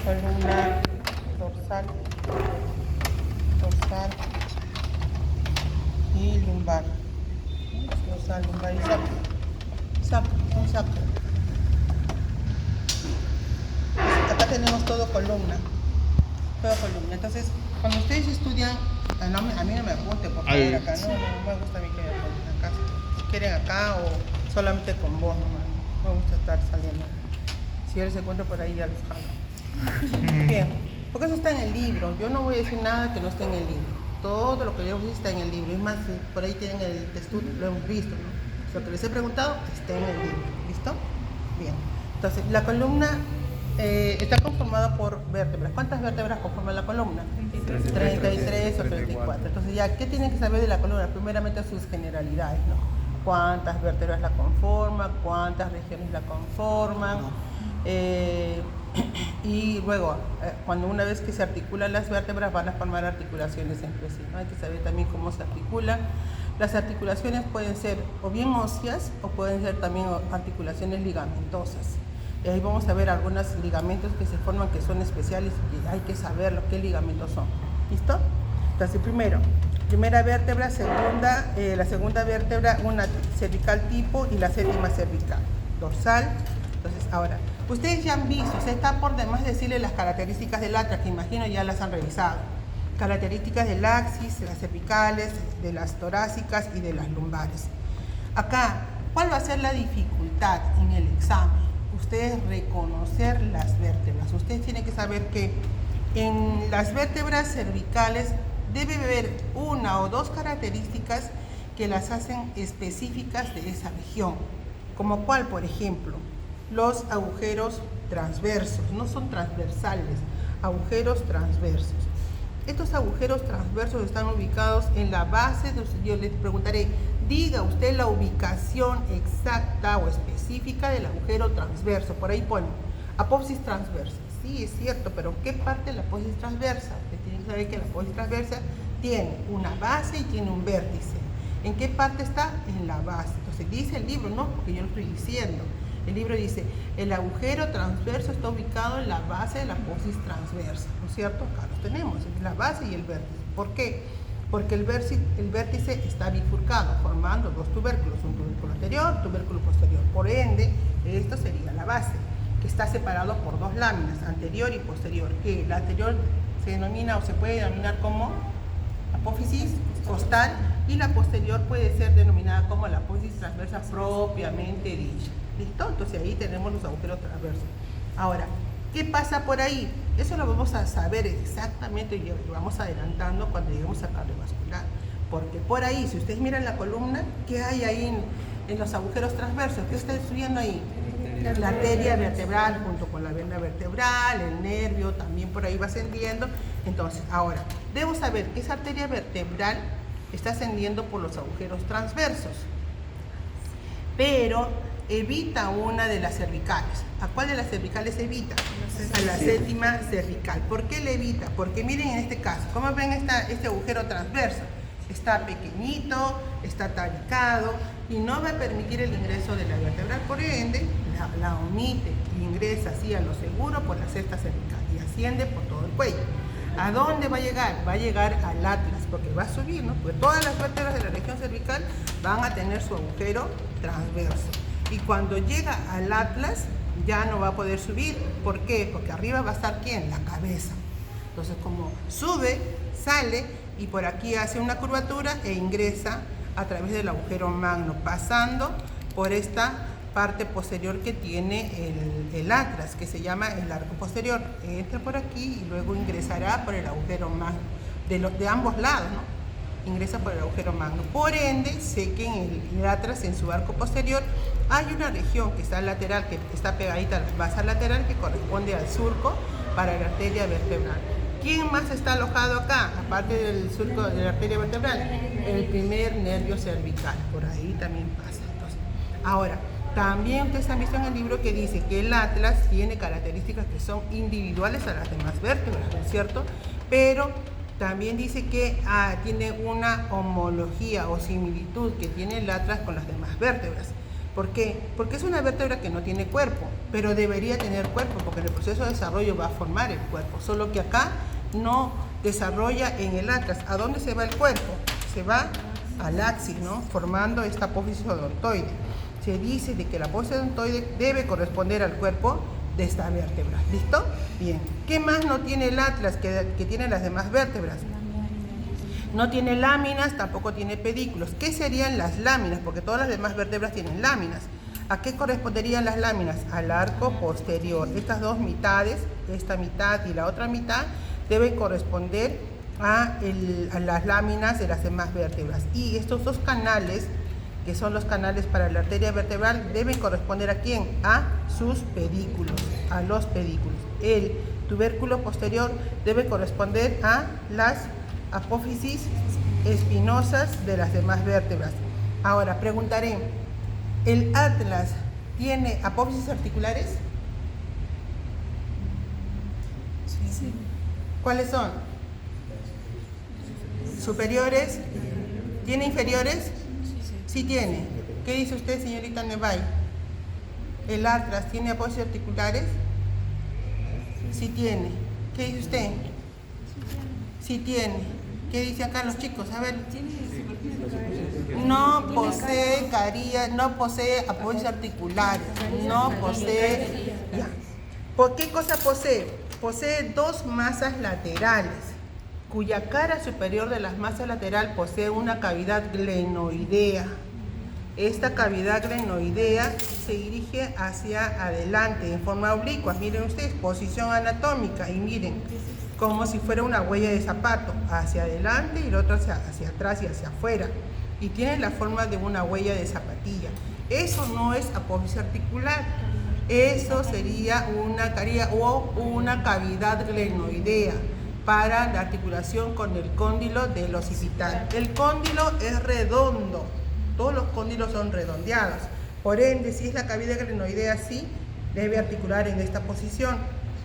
columna dorsal, dorsal y lumbar. Dorsal, lumbar y un sacro. Acá tenemos todo columna. Entonces, cuando ustedes estudian, a mí no me apunte, por favor, acá no me gusta a mí que me apunten acá. Si quieren acá o solamente con vos nomás. No me gusta estar saliendo. Si él se encuentra por ahí, ya los jalo. Bien, porque eso está en el libro. Yo no voy a decir nada que no esté en el libro. Todo lo que yo está en el libro. Es más, por ahí tienen el texto, lo hemos visto, ¿no? Lo que les he preguntado está en el libro. ¿Listo? Bien. Entonces, la columna está conformada por vértebras. ¿Cuántas vértebras conforman la columna? 33 o 34. Entonces, ya, ¿qué tienen que saber de la columna? Primeramente, sus generalidades, ¿no? Cuántas vértebras la conforman, cuántas regiones la conforman. Y luego, cuando una vez que se articulan las vértebras, van a formar articulaciones entre sí, ¿no? Hay que saber también cómo se articulan. Las articulaciones pueden ser o bien óseas o pueden ser también articulaciones ligamentosas. Y ahí vamos a ver algunos ligamentos que se forman que son especiales y hay que saber qué ligamentos son. ¿Listo? Entonces, primera vértebra, la segunda vértebra, una cervical tipo y la séptima cervical, dorsal. Entonces, ahora, ustedes ya han visto, está por demás decirles las características del atlas, que imagino ya las han revisado. Características del axis, de las cervicales, de las torácicas y de las lumbares. Acá, ¿cuál va a ser la dificultad en el examen? Ustedes reconocer las vértebras. Ustedes tienen que saber que en las vértebras cervicales debe haber una o dos características que las hacen específicas de esa región. Como cuál, por ejemplo, los agujeros transversos, no son transversales, agujeros transversos. Estos agujeros transversos están ubicados en la base, yo les preguntaré, diga usted la ubicación exacta o específica del agujero transverso. Por ahí pone apófisis transversa. Sí, es cierto, pero ¿qué parte de la apófisis transversa? Usted tiene que saber que la apófisis transversa tiene una base y tiene un vértice. ¿En qué parte está? En la base. Entonces dice el libro, no, porque yo lo estoy diciendo. El libro dice, el agujero transverso está ubicado en la base de la apófisis transversa, ¿no es cierto? Acá los tenemos, es la base y el vértice. ¿Por qué? Porque el vértice está bifurcado, formando dos tubérculos, un tubérculo anterior, tubérculo posterior. Por ende, esto sería la base, que está separado por dos láminas, anterior y posterior, que la anterior se denomina o se puede denominar como apófisis costal y la posterior puede ser denominada como la apófisis transversa propiamente dicha. ¿Listo? Entonces ahí tenemos los agujeros transversos. Ahora, ¿qué pasa por ahí? Eso lo vamos a saber exactamente y vamos adelantando cuando lleguemos a cardiovascular. Porque por ahí, si ustedes miran la columna, ¿qué hay ahí en los agujeros transversos? ¿Qué está subiendo ahí? La arteria vertebral junto con la vena vertebral, el nervio también por ahí va ascendiendo. Entonces, ahora, debo saber que esa arteria vertebral está ascendiendo por los agujeros transversos, pero evita una de las cervicales. ¿A cuál de las cervicales evita? A la séptima cervical. ¿Por qué le evita? Porque miren en este caso, ¿cómo ven este agujero transverso? Está pequeñito, está talicado y no va a permitir el ingreso de la vertebral, por ende la omite y ingresa así a lo seguro por la sexta cervical y asciende por todo el cuello. ¿A dónde va a llegar? Va a llegar al atlas, porque va a subir, ¿no? Porque todas las vértebras de la región cervical van a tener su agujero transverso. Y cuando llega al atlas, ya no va a poder subir. ¿Por qué? Porque arriba va a estar ¿quién? La cabeza. Entonces, como sube, sale y por aquí hace una curvatura e ingresa a través del agujero magno, pasando por esta parte posterior que tiene el atlas, que se llama el arco posterior. Entra por aquí y luego ingresará por el agujero magno, de ambos lados, ¿no? Ingresa por el agujero magno. Por ende, sé que en el atlas, en su arco posterior, hay una región que está lateral, que está pegadita a la base lateral, que corresponde al surco para la arteria vertebral. ¿Quién más está alojado acá, aparte del surco de la arteria vertebral? El primer nervio cervical, por ahí también pasa. Entonces, ahora, también ustedes han visto en el libro que dice que el atlas tiene características que son individuales a las demás vértebras, ¿no es cierto? Pero también dice que tiene una homología o similitud que tiene el atlas con las demás vértebras. ¿Por qué? Porque es una vértebra que no tiene cuerpo, pero debería tener cuerpo, porque en el proceso de desarrollo va a formar el cuerpo, solo que acá no desarrolla en el atlas. ¿A dónde se va el cuerpo? Se va al axis, ¿no? Formando esta apófisis odontoide. Se dice de que la apófisis odontoide debe corresponder al cuerpo de esta vértebra. ¿Listo? Bien. ¿Qué más no tiene el atlas que tienen las demás vértebras? No tiene láminas, tampoco tiene pedículos. ¿Qué serían las láminas? Porque todas las demás vértebras tienen láminas. ¿A qué corresponderían las láminas? Al arco posterior. Estas dos mitades, esta mitad y la otra mitad, deben corresponder a las láminas de las demás vértebras. Y estos dos canales, que son los canales para la arteria vertebral, deben corresponder ¿a quién? A sus pedículos, a los pedículos. El tubérculo posterior debe corresponder a las apófisis espinosas de las demás vértebras. Ahora, preguntaré, ¿el atlas tiene apófisis articulares? Sí. ¿Cuáles son? ¿Superiores? ¿Tiene inferiores? Sí tiene. ¿Qué dice usted, señorita Nevay? ¿El atlas tiene apófisis articulares? Sí tiene. ¿Qué dice usted? Sí tiene. ¿Qué dice acá los chicos? A ver. No posee carillas, no posee apófisis articulares, no posee... Ya. ¿Por qué cosa posee? Posee dos masas laterales, cuya cara superior de las masas lateral posee una cavidad glenoidea. Esta cavidad glenoidea se dirige hacia adelante en forma oblicua. Miren ustedes, posición anatómica, y miren, como si fuera una huella de zapato, hacia adelante y el otro hacia atrás y hacia afuera. Y tiene la forma de una huella de zapatilla. Eso no es apófisis articular. Eso sería una carilla o una cavidad glenoidea para la articulación con el cóndilo del occipital. El cóndilo es redondo. Todos los cóndilos son redondeados. Por ende, si es la cavidad glenoidea, sí, debe articular en esta posición.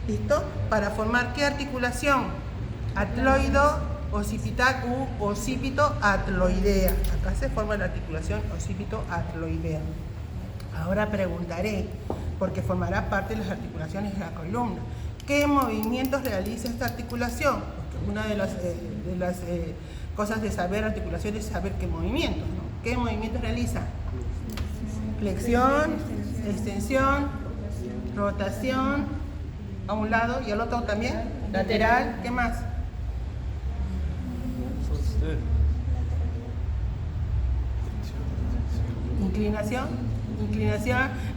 ¿Listo? Para formar ¿qué articulación? Atloido occipital u occipito-atloidea. Acá se forma la articulación occipito-atloidea. Ahora preguntaré, porque formará parte de las articulaciones de la columna, ¿qué movimientos realiza esta articulación? Porque una de las cosas de saber articulación es saber qué movimientos, ¿no? ¿Qué movimientos realiza? Flexión, extensión, rotación, a un lado y al otro también, lateral, ¿qué más? Inclinación,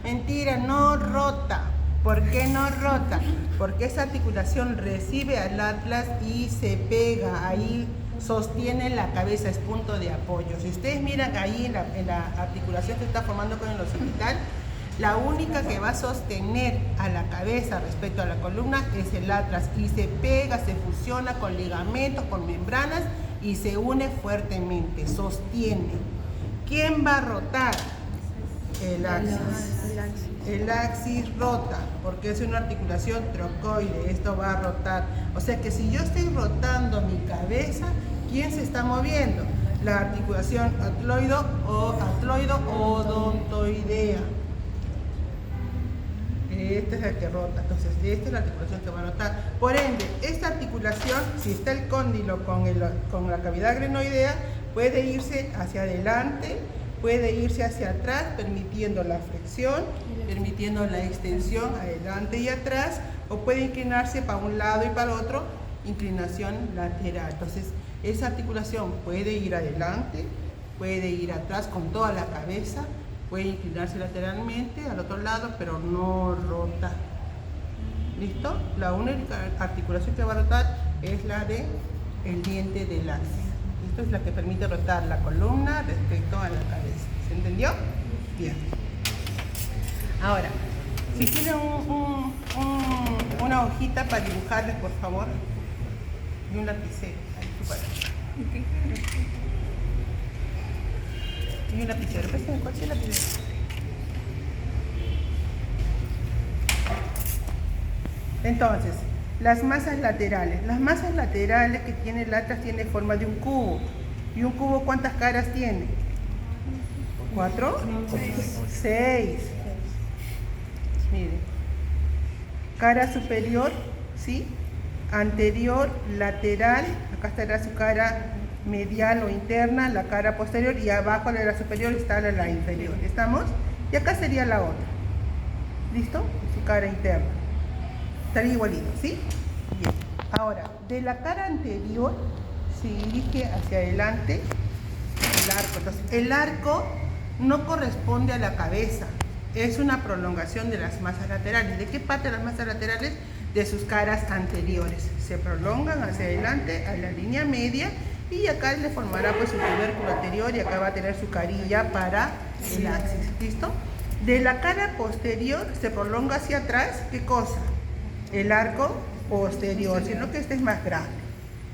mentira, no rota. ¿Por qué no rota? Porque esa articulación recibe al atlas y se pega, ahí sostiene la cabeza, es punto de apoyo. Si ustedes miran ahí en la articulación que está formando con el occipital, la única que va a sostener a la cabeza respecto a la columna es el atlas y se pega, se fusiona con ligamentos, con membranas y se une fuertemente, sostiene. ¿Quién va a rotar? El axis. El axis rota porque es una articulación trocoide, esto va a rotar. O sea que si yo estoy rotando mi cabeza, ¿quién se está moviendo? La articulación atloido-odontoidea. Esta es la que rota, entonces esta es la articulación que va a rotar. Por ende, esta articulación, si está el cóndilo con la cavidad glenoidea, puede irse hacia adelante, puede irse hacia atrás, permitiendo la flexión, permitiendo la extensión adelante y atrás, o puede inclinarse para un lado y para el otro, inclinación lateral. Entonces, esa articulación puede ir adelante, puede ir atrás con toda la cabeza, puede inclinarse lateralmente al otro lado, pero no rota. ¿Listo? La única articulación que va a rotar es la del diente del axis. Esto es la que permite rotar la columna respecto a la cabeza. ¿Se entendió? Bien. Ahora, si tienen una hojita para dibujarles, por favor, y un lapicero. Y un lapicero. Préstame, ¿cuál es el lapicero? Entonces, las masas laterales. Las masas laterales que tiene el atlas tiene forma de un cubo. ¿Y un cubo cuántas caras tiene? 4, No, 6. Miren. Cara superior, ¿sí? Anterior, lateral, acá estará su cara medial o interna, la cara posterior, y abajo de la superior está la inferior. ¿Estamos? Y acá sería la otra. ¿Listo? Su cara interna. Estaría igualito, ¿sí? Bien. Ahora, de la cara anterior se dirige hacia adelante el arco. Entonces, el arco no corresponde a la cabeza, es una prolongación de las masas laterales. ¿De qué parte de las masas laterales? De sus caras anteriores. Se prolongan hacia adelante a la línea media y acá le formará pues su tubérculo anterior y acá va a tener su carilla para el axis. ¿Listo? De la cara posterior se prolonga hacia atrás, ¿qué cosa? El arco posterior, sino que este es más grande.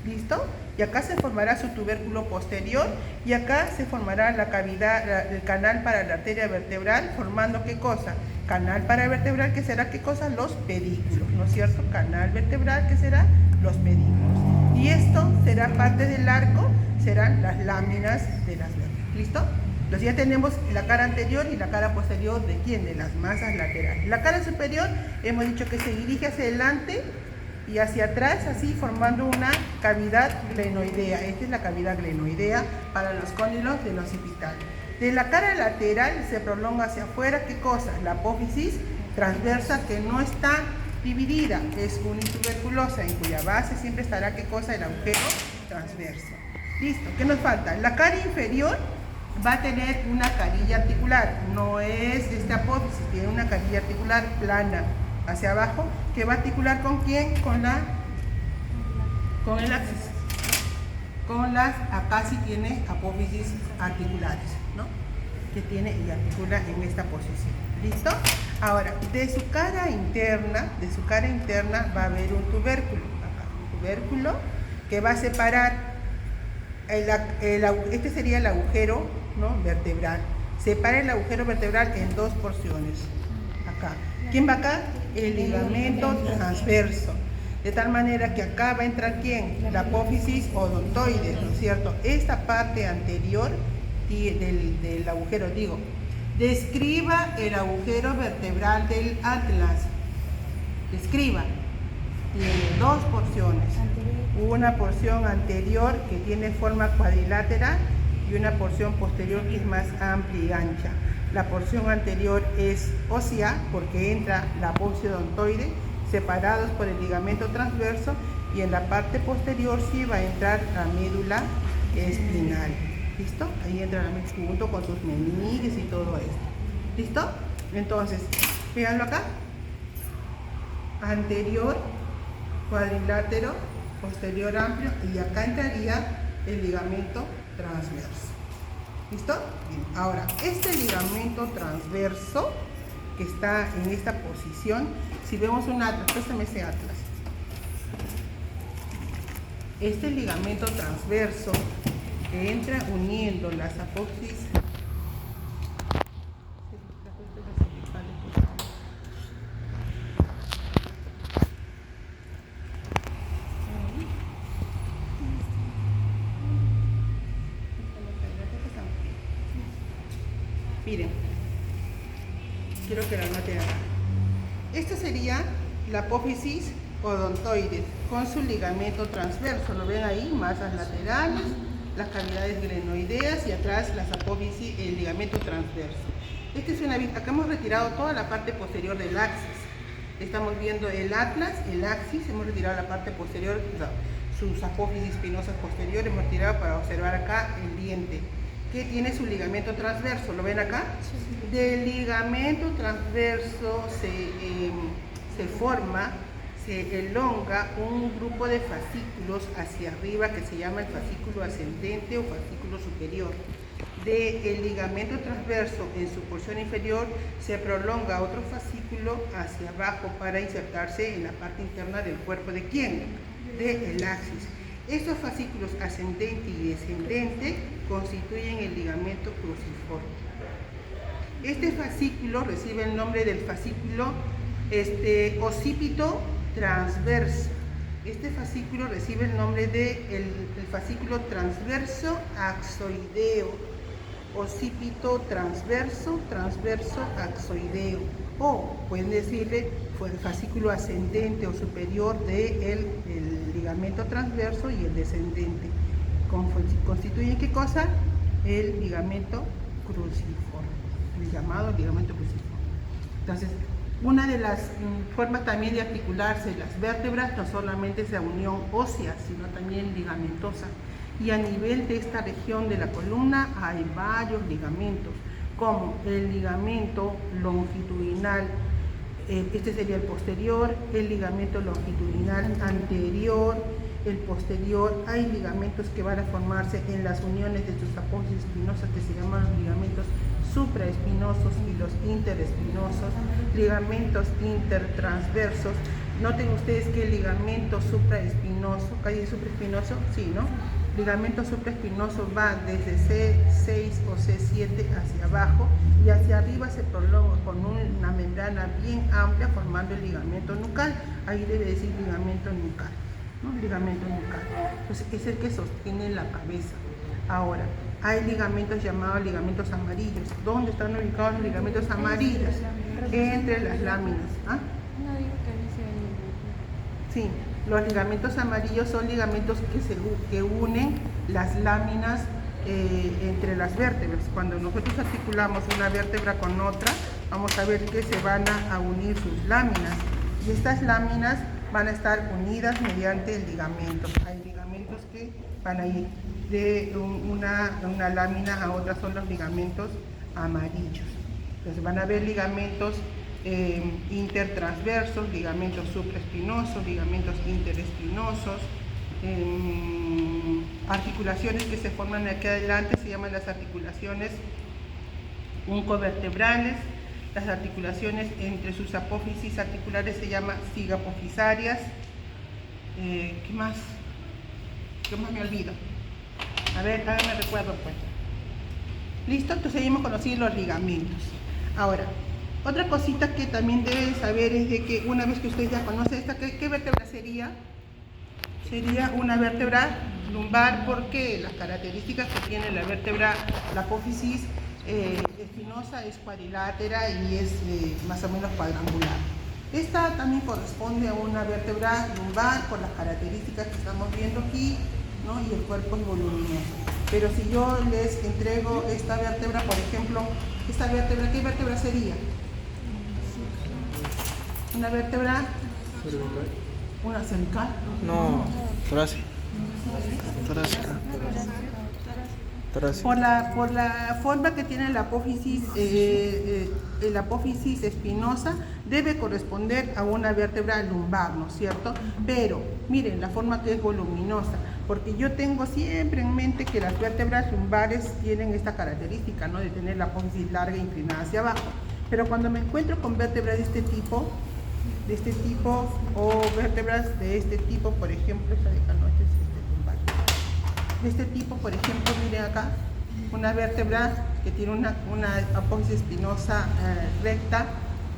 ¿Listo? Y acá se formará su tubérculo posterior y acá se formará la cavidad, el canal para la arteria vertebral, formando ¿qué cosa? Canal paravertebral, que será ¿qué cosa? Los pedículos, ¿no es cierto? Canal vertebral, que será los pedículos. Y esto será parte del arco, serán las láminas de las vértebras. ¿Listo? Entonces ya tenemos la cara anterior y la cara posterior de ¿quién? De las masas laterales. La cara superior hemos dicho que se dirige hacia adelante y hacia atrás, así formando una cavidad glenoidea. Esta es la cavidad glenoidea para los cóndilos del occipital. De la cara lateral se prolonga hacia afuera, ¿qué cosa? La apófisis transversa, que no está dividida, es unituberculosa, en cuya base siempre estará ¿qué cosa? El agujero transverso. Listo, ¿qué nos falta? La cara inferior va a tener una carilla articular, no es esta apófisis, tiene una carilla articular plana hacia abajo, que va a articular ¿con quién? Con el axis. Con las, acá sí tiene apófisis articulares, ¿no? Que tiene y articula en esta posición. ¿Listo? Ahora, de su cara interna va a haber un tubérculo, acá, un tubérculo que va a separar este sería el agujero, ¿no? Vertebral. Separa el agujero vertebral en dos porciones. Acá. ¿Quién va acá? El ligamento transverso. De tal manera que acá va a entrar ¿quién? La apófisis odontoide, ¿no es cierto? Esta parte anterior del agujero, digo, describa el agujero vertebral del atlas. Describa. Tiene dos porciones. Una porción anterior que tiene forma cuadrilátera y una porción posterior que es más amplia y ancha. La porción anterior es ósea porque entra la apófisis odontoide separados por el ligamento transverso, y en la parte posterior sí va a entrar la médula espinal. ¿Listo? Ahí entra la médula junto con sus meninges y todo esto. ¿Listo? Entonces, véanlo acá. Anterior, cuadrilátero, posterior amplio, y acá entraría el ligamento transverso. ¿Listo? Bien. Ahora, este ligamento transverso que está en esta posición, si vemos un atlas, préstame ese atlas. Este ligamento transverso que entra uniendo las apófisis. Miren, quiero que la noten acá. Esta sería la apófisis odontoide con su ligamento transverso. Lo ven ahí, masas laterales, las cavidades glenoideas y atrás las apófisis, el ligamento transverso. Esta es una vista. Acá hemos retirado toda la parte posterior del axis. Estamos viendo el atlas, el axis, hemos retirado la parte posterior, sus apófisis espinosas posteriores, hemos retirado para observar acá el diente, que tiene su ligamento transverso. ¿Lo ven acá? Sí. Del ligamento transverso se forma, se elonga un grupo de fascículos hacia arriba que se llama el fascículo ascendente o fascículo superior. Del ligamento transverso en su porción inferior se prolonga otro fascículo hacia abajo para insertarse en la parte interna del cuerpo ¿de quién? Del axis. Estos fascículos ascendente y descendente constituyen el ligamento cruciforme. Este fascículo recibe el nombre del fascículo occipito transverso. Este fascículo recibe el nombre del fascículo transverso axoideo. occipito transverso, transverso axoideo, o pueden decirle fascículo ascendente o superior del ligamento transverso y el descendente. ¿Constituyen qué cosa? El ligamento cruciforme, el llamado ligamento cruciforme. Entonces, una de las formas también de articularse las vértebras no solamente es la unión ósea, sino también ligamentosa. Y a nivel de esta región de la columna hay varios ligamentos, como el ligamento longitudinal, este sería el posterior, el ligamento longitudinal anterior, el posterior. Hay ligamentos que van a formarse en las uniones de sus apófisis espinosas que se llaman ligamentos supraespinosos y los interespinosos, ligamentos intertransversos. Noten ustedes que el ligamento supraespinoso, ¿calle supraespinoso? Sí, ¿no? Ligamento supraespinoso va desde C6 o C7 hacia abajo y hacia arriba se prolonga con una membrana bien amplia formando el ligamento nucal. Ahí debe decir ligamento nucal, ¿no? Ligamento nucal. Entonces es el que sostiene la cabeza. Ahora, hay ligamentos llamados ligamentos amarillos. ¿Dónde están ubicados los ligamentos amarillos? Entre las láminas. ¿Ah? No digo que dice. Sí, los ligamentos amarillos son ligamentos que unen las láminas entre las vértebras. Cuando nosotros articulamos una vértebra con otra, vamos a ver que se van a unir sus láminas. Y estas láminas van a estar unidas mediante el ligamento. Hay ligamentos que van a ir de una lámina a otra, son los ligamentos amarillos. Entonces van a haber ligamentos intertransversos, ligamentos supraespinosos, ligamentos interespinosos, articulaciones que se forman aquí adelante se llaman las articulaciones uncovertebrales. Las articulaciones entre sus apófisis articulares se llaman cigapofisarias. ¿Qué más? ¿Qué más me olvido? A ver, háganme recuerdo pues. ¿Listo? Entonces ya hemos conocido los ligamentos. Ahora, otra cosita que también deben saber es de que una vez que ustedes ya conocen esta, ¿qué vértebra sería? Sería una vértebra lumbar porque las características que tiene la vértebra, la apófisis espinosa es cuadrilátera y es más o menos cuadrangular. Esta también corresponde a una vértebra lumbar por las características que estamos viendo aquí, ¿no? Y el cuerpo es voluminoso. Pero si yo les entrego esta vértebra, por ejemplo, esta vértebra, ¿qué vértebra sería? Una vértebra, una cervical. No, torácica. Torácica. Por la forma que tiene la apófisis espinosa, debe corresponder a una vértebra lumbar, ¿no es cierto? Pero miren la forma que es voluminosa, porque yo tengo siempre en mente que las vértebras lumbares tienen esta característica, ¿no? De tener la apófisis larga e inclinada hacia abajo. Pero cuando me encuentro con vértebras de este tipo o vértebras de este tipo, por ejemplo, esta de acá no, este es lumbar. De este tipo, por ejemplo, miren acá, una vértebra que tiene una apófisis espinosa recta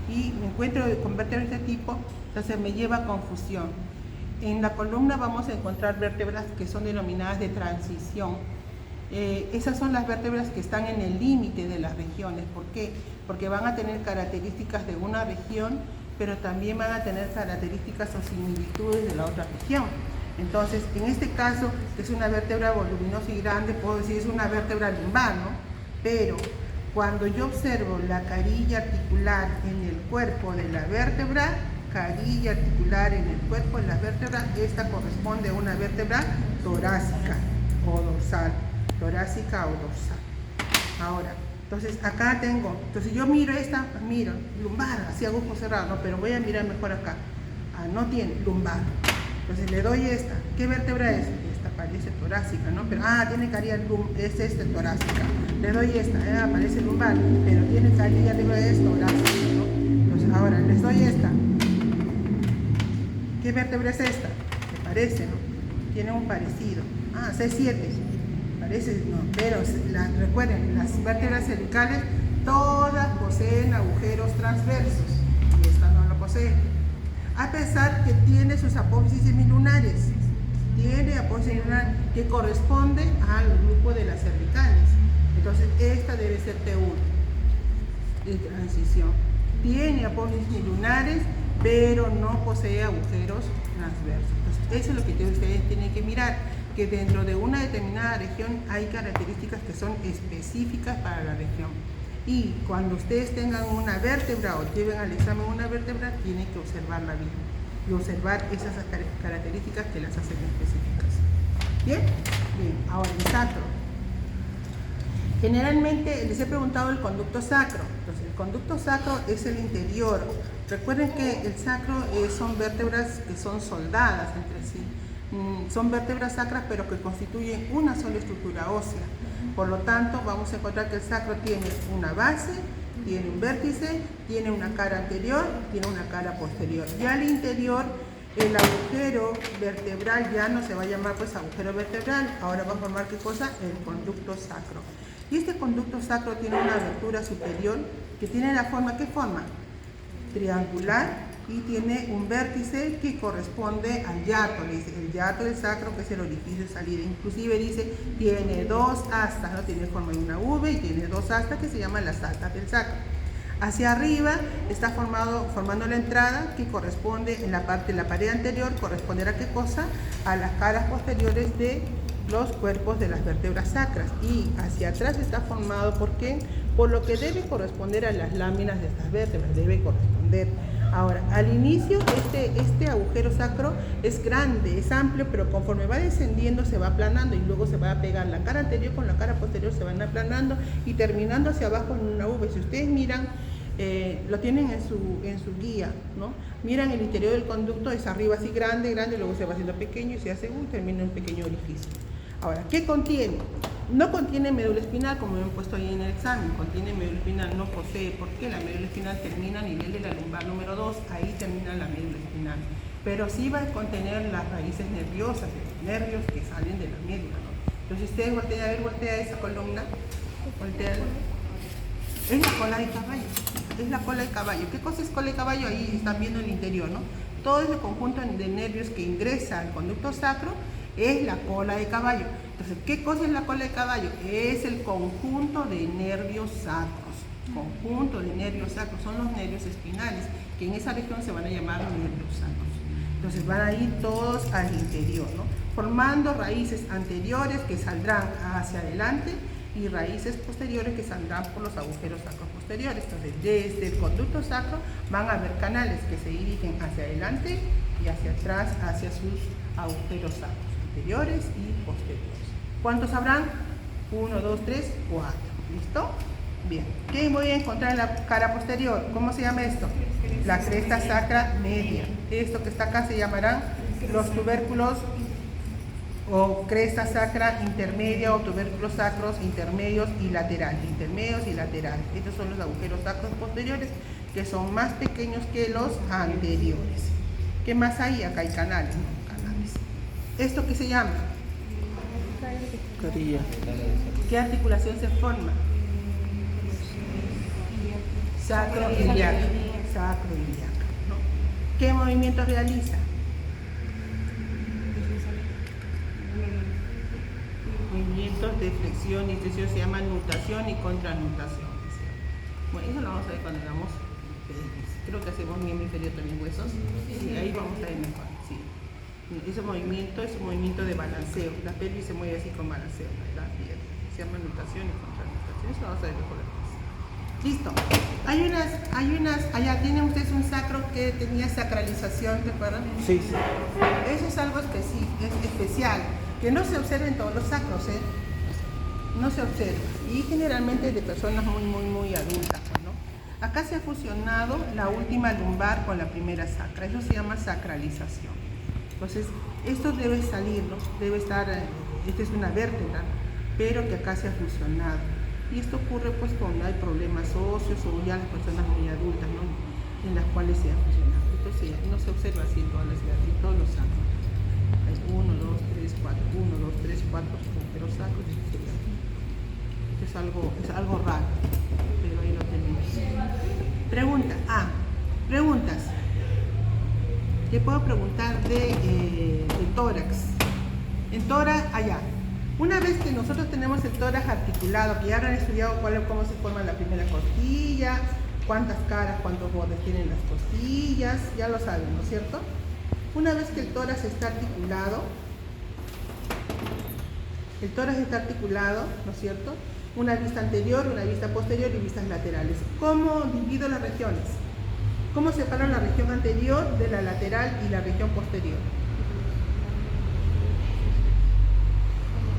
y me encuentro con vértebras de este tipo, entonces me lleva a confusión. En la columna vamos a encontrar vértebras que son denominadas de transición. Esas son las vértebras que están en el límite de las regiones. ¿Por qué? Porque van a tener características de una región, pero también van a tener características o similitudes de la otra región. Entonces, en este caso, que es una vértebra voluminosa y grande, puedo decir es una vértebra lumbar, ¿no? Pero cuando yo observo la carilla articular en el cuerpo de la vértebra, carilla articular en el cuerpo de la vértebra, esta corresponde a una vértebra torácica o dorsal, torácica o dorsal. Ahora, entonces acá tengo, entonces yo miro esta, miro, lumbar, así hago ojos cerrados, ¿no? Pero voy a mirar mejor acá. Ah, no tiene, lumbar. Entonces le doy esta. ¿Qué vértebra es? Esta parece torácica, ¿no? Pero, tiene carilla, es torácica. Le doy esta, parece lumbar, pero tiene carilla arriba, es torácica, ¿no? Entonces ahora les doy esta. ¿Qué vértebra es esta? Me parece, ¿no? Tiene un parecido. C7. Parece, no, pero recuerden, las vértebras cervicales todas poseen agujeros transversos y esta no lo posee. A pesar que tiene sus apófisis semilunares, tiene apófisis semilunar que corresponde al grupo de las cervicales. Entonces esta debe ser T1 de transición. Tiene apófisis lunares, pero no posee agujeros transversos. Entonces, eso es lo que ustedes tienen que mirar, que dentro de una determinada región hay características que son específicas para la región. Y cuando ustedes tengan una vértebra o lleven al examen una vértebra, tienen que observarla bien y observar esas características que las hacen específicas. ¿Bien? Bien, ahora el sacro. Generalmente les he preguntado el conducto sacro. Entonces, el conducto sacro es el interior. Recuerden que el sacro son vértebras que son soldadas entre sí. Son vértebras sacras, pero que constituyen una sola estructura ósea. Por lo tanto, vamos a encontrar que el sacro tiene una base, tiene un vértice, tiene una cara anterior, tiene una cara posterior. Ya al interior, el agujero vertebral ya no se va a llamar pues agujero vertebral, ahora va a formar ¿qué cosa? El conducto sacro. Y este conducto sacro tiene una abertura superior que tiene la forma, ¿qué forma? Triangular, y tiene un vértice que corresponde al hiato, le dice, el hiato del sacro, que es el orificio de salida. Inclusive dice, tiene dos astas, ¿no? Tiene forma de una V y tiene dos astas que se llaman las astas del sacro. Hacia arriba está formando la entrada que corresponde en la parte de la pared anterior, corresponderá ¿qué cosa? A las caras posteriores de los cuerpos de las vértebras sacras, y hacia atrás está formado ¿por qué? Por lo que debe corresponder a las láminas de estas vértebras, debe corresponder. Ahora, al inicio este agujero sacro es grande, es amplio, pero conforme va descendiendo se va aplanando y luego se va a pegar la cara anterior con la cara posterior, se van aplanando y terminando hacia abajo en una V. Si ustedes miran, lo tienen en su guía, ¿no? Miran el interior del conducto, es arriba así grande, luego se va haciendo pequeño y se hace termina en un pequeño orificio. Ahora, ¿qué contiene? No contiene médula espinal, como me han puesto ahí en el examen. Contiene médula espinal, no posee. ¿Por qué? La médula espinal termina a nivel de la lumbar número 2, ahí termina la médula espinal. Pero sí va a contener las raíces nerviosas, los nervios que salen de la médula, ¿no? Entonces, ustedes voltea esa columna, volteala. Es la cola de caballo, es la cola de caballo. ¿Qué cosa es cola de caballo? Ahí están viendo el interior, ¿no? Todo ese conjunto de nervios que ingresa al conducto sacro es la cola de caballo. Entonces, ¿qué cosa es la cola de caballo? Es el conjunto de nervios sacros. Conjunto de nervios sacros son los nervios espinales, que en esa región se van a llamar nervios sacros. Entonces van a ir todos al interior, ¿no? Formando raíces anteriores que saldrán hacia adelante y raíces posteriores que saldrán por los agujeros sacros posteriores. Entonces, desde el conducto sacro van a haber canales que se dirigen hacia adelante y hacia atrás, hacia sus agujeros sacros anteriores y posteriores. ¿Cuántos habrán? 1, 2, 3, 4. ¿Listo? Bien. ¿Qué voy a encontrar en la cara posterior? ¿Cómo se llama esto? La cresta sacra media. Esto que está acá se llamarán los tubérculos o cresta sacra intermedia o tubérculos sacros intermedios y laterales. Intermedios y laterales. Estos son los agujeros sacros posteriores, que son más pequeños que los anteriores. ¿Qué más hay? Acá hay canales, ¿no? Canales. ¿Esto qué se llama? Carilla. ¿Qué articulación se forma? Sacroiliaca. Sacroiliaca, ¿no? ¿Qué movimiento realiza? Movimientos de flexión y extensión se llaman nutación y contranutación. Bueno, eso lo vamos a ver cuando hagamos pelvis. Creo que hacemos miembro inferior también huesos. Sí, ahí vamos a ver mejor. Sí. Ese movimiento es un movimiento de balanceo. La pelvis se mueve así con balanceo, ¿verdad? Bien. Se llama nutación y contranutación. Eso lo vamos a ver mejor después. Listo. Allá tienen ustedes un sacro que tenía sacralización, ¿te acuerdan? Sí. Eso es algo especial, que no se observa en todos los sacros, ¿eh? No se observa. Y generalmente de personas muy adultas, ¿no? Acá se ha fusionado la última lumbar con la primera sacra. Eso se llama sacralización. Entonces, esto debe salir, ¿no? Debe estar, esta es una vértebra, pero que acá se ha fusionado. Y esto ocurre pues cuando hay problemas óseos o ya las personas muy adultas, ¿no? En las cuales se ha fusionado. Entonces no se observa así en todas las edades, en todos los sacros. Hay 1, 2, 3, 4, 1, 2, 3, 4, pero sacros es algo raro, pero ahí lo tenemos. Pregunta A. Preguntas. ¿Qué puedo preguntar de tórax? En tórax, allá. Una vez que nosotros tenemos el tórax articulado, que ya habrán estudiado cómo se forma la primera costilla, cuántas caras, cuántos bordes tienen las costillas, ya lo saben, ¿no es cierto? Una vez que el tórax está articulado, ¿no es cierto? Una vista anterior, una vista posterior y vistas laterales. ¿Cómo divido las regiones? ¿Cómo separo la región anterior de la lateral y la región posterior?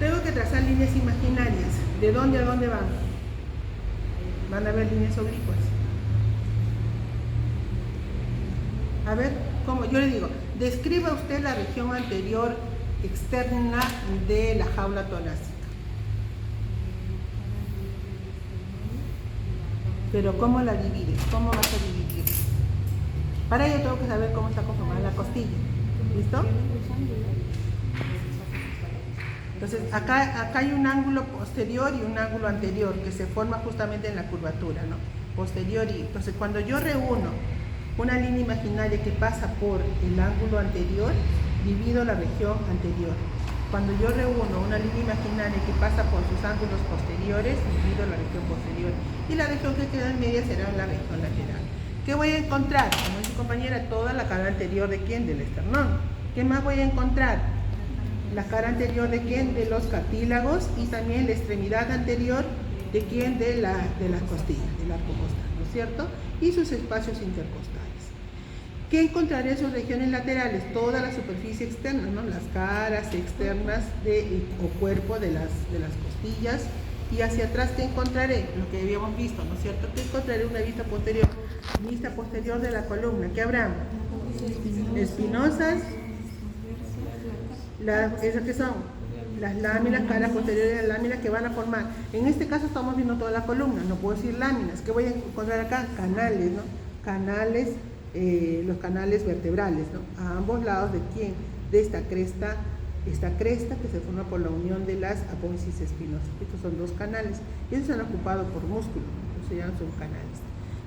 Tengo que trazar líneas imaginarias. ¿De dónde a dónde van? Van a haber líneas oblicuas. A ver, ¿cómo? Yo le digo, describa usted la región anterior externa de la jaula torácica. Pero ¿cómo la divides? ¿Cómo vas a dividir? Para ello tengo que saber cómo está conformada la costilla. ¿Listo? Entonces, acá hay un ángulo posterior y un ángulo anterior que se forma justamente en la curvatura, ¿no? Posterior y... Entonces, cuando yo reúno una línea imaginaria que pasa por el ángulo anterior, divido la región anterior. Cuando yo reúno una línea imaginaria que pasa por sus ángulos posteriores, divido la región posterior. Y la región que queda en media será la región lateral. ¿Qué voy a encontrar? Como dice su compañera, toda la cara anterior de quién, del esternón. ¿Qué más voy a encontrar? La cara anterior de quién, de los cartílagos, y también la extremidad anterior de quién, de las costillas, del arco costal, ¿no es cierto? Y sus espacios intercostales. ¿Qué encontraré en sus regiones laterales? Toda la superficie externa, ¿no? Las caras externas o cuerpo de las costillas. Y hacia atrás, ¿qué encontraré? Lo que habíamos visto, ¿no es cierto? ¿Qué encontraré? Una vista posterior. Vista posterior de la columna. ¿Qué habrá? Espinosas. ¿Esas qué son? Las láminas, caras posteriores de las láminas que van a formar. En este caso estamos viendo toda la columna, no puedo decir láminas. ¿Qué voy a encontrar acá? Canales, ¿no? Canales, los canales vertebrales, ¿no? A ambos lados de quién? De esta cresta que se forma por la unión de las apófisis espinosas. Estos son dos canales, y estos están ocupados por músculos, ¿no? Se llaman subcanales,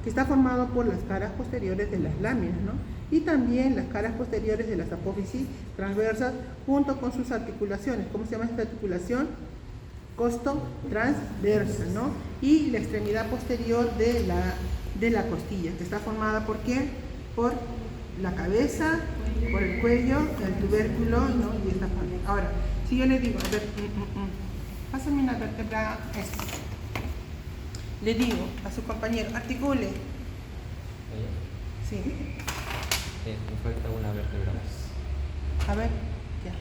que está formado por las caras posteriores de las láminas, ¿no? Y también las caras posteriores de las apófisis transversas junto con sus articulaciones. ¿Cómo se llama esta articulación? Costo transversa, ¿no? Y la extremidad posterior de la costilla, que está formada ¿por qué? Por la cabeza, por el cuello, el tubérculo, ¿no? Y esta parte. Ahora, si yo le digo, a ver, pásame una vértebra, esta. Le digo a su compañero, articule. Sí. Me falta una vértebra más. A ver, ya.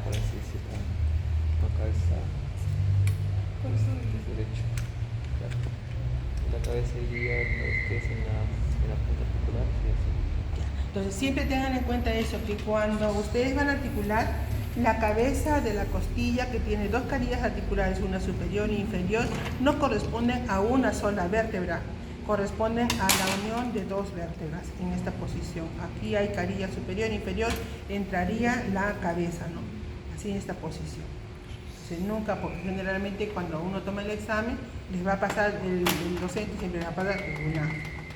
Ahora sí, sí, la cabeza. Derecho. Claro. La cabeza iría ustedes en la punta articular. Sí, así. Entonces, siempre tengan en cuenta eso, que cuando ustedes van a articular, la cabeza de la costilla, que tiene dos carillas articulares, una superior e inferior, no corresponden a una sola vértebra, corresponden a la unión de dos vértebras en esta posición. Aquí hay carilla superior e inferior, entraría la cabeza, ¿no? Así en esta posición. Entonces, nunca, porque generalmente cuando uno toma el examen, les va a pasar, el docente siempre va a pasar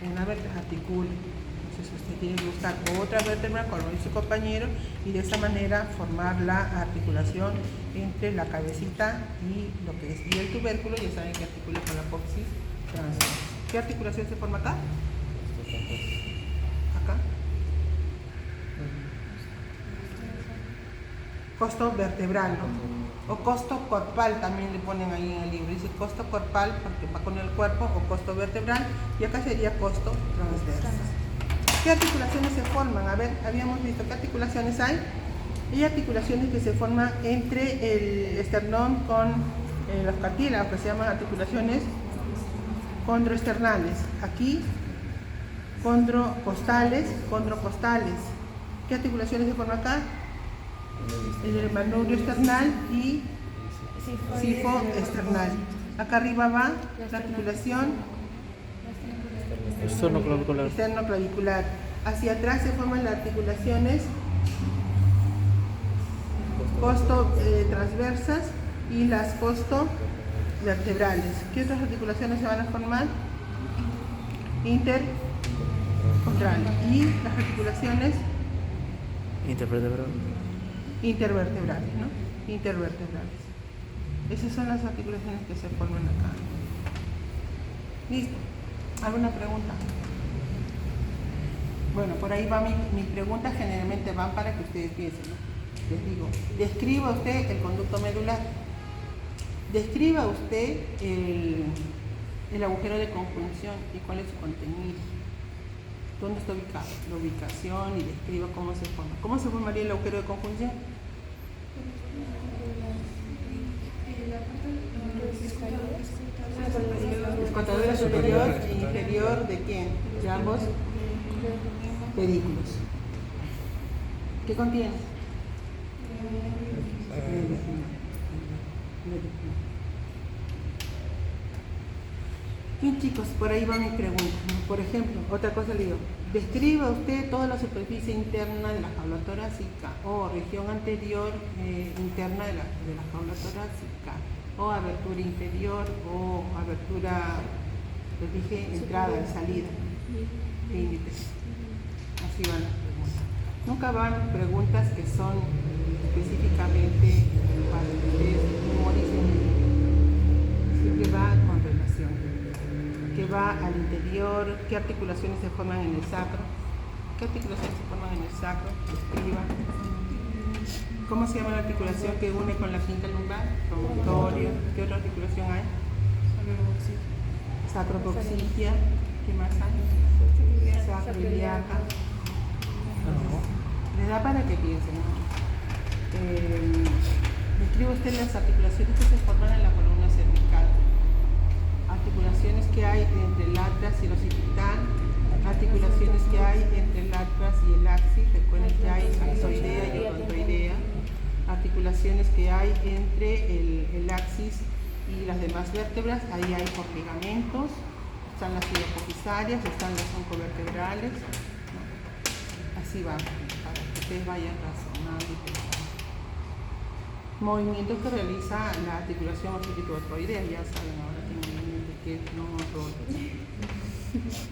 una vértebra, articula. Entonces usted tiene que buscar otra vértebra, como dice su compañero, y de esa manera formar la articulación entre la cabecita y lo que es y el tubérculo. Ya saben que articula con la apófisis transversa. ¿Qué articulación se forma acá? Acá. Costo vertebral, ¿no? O costo corpal también le ponen ahí en el libro. Dice costo corpal porque va con el cuerpo, o costo vertebral, y acá sería costo transverso. ¿Qué articulaciones se forman? A ver, habíamos visto qué articulaciones hay. Hay articulaciones que se forman entre el esternón con los cartílagos, que se llaman articulaciones condroesternales. Aquí, condrocostales. ¿Qué articulaciones se forman acá? El manubrio esternal y sifoesternal. Acá arriba va la articulación externo-clavicular. Hacia atrás se forman las articulaciones costo transversas y las costo vertebrales. ¿Qué otras articulaciones se van a formar? Intercontrales. Y las articulaciones intervertebrales, ¿no? intervertebrales. Esas son las articulaciones que se forman acá. ¿Listo? ¿Alguna pregunta? Bueno, por ahí va mis preguntas, generalmente van para que ustedes piensen, ¿no? Les digo, describa usted el conducto medular. Describa usted el agujero de conjunción y cuál es su contenido. ¿Dónde está ubicado? La ubicación y describa cómo se forma. ¿Cómo se formaría el agujero de conjunción? Escotadura superior e inferior ¿de quién? De ambos pedículos. ¿Qué contiene? Bien, chicos, por ahí va mi pregunta. Por ejemplo, otra cosa le digo, describa usted toda la superficie interna de la jaula torácica o región anterior interna de la jaula torácica o abertura inferior o abertura, les dije, entrada y salida, índices. Así van las preguntas. Nunca van preguntas que son específicamente para que ustedes memoricen. Siempre va con relación. ¿Qué va al interior? ¿Qué articulaciones se forman en el sacro? ¿Qué articulaciones se forman en el sacro? Escriba. ¿Cómo se llama la articulación que une con la quinta lumbar? Promontorio. ¿Qué otra articulación hay? Sacrocoxigia. ¿Qué más hay? Sacroiliaca. Le da para que piensen, ¿no? Describe usted las articulaciones que se forman en la columna cervical. Articulaciones que hay entre el atlas y el occipital, articulaciones que hay entre el atlas y el axis, recuerden que hay sartoidea y odontoidea, articulaciones que hay entre el axis y las demás vértebras, ahí hay por ligamentos, están las iliocopisarias, están las oncovertebrales, ¿no? Así va, para que ustedes vayan razonando y pensando. Movimientos que realiza la articulación occipito-artroidea, ya saben ahora que no rol.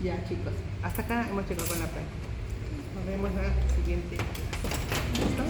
Ya, chicos, hasta acá hemos llegado con la práctica. Nos vemos en la siguiente clase. ¿Listo?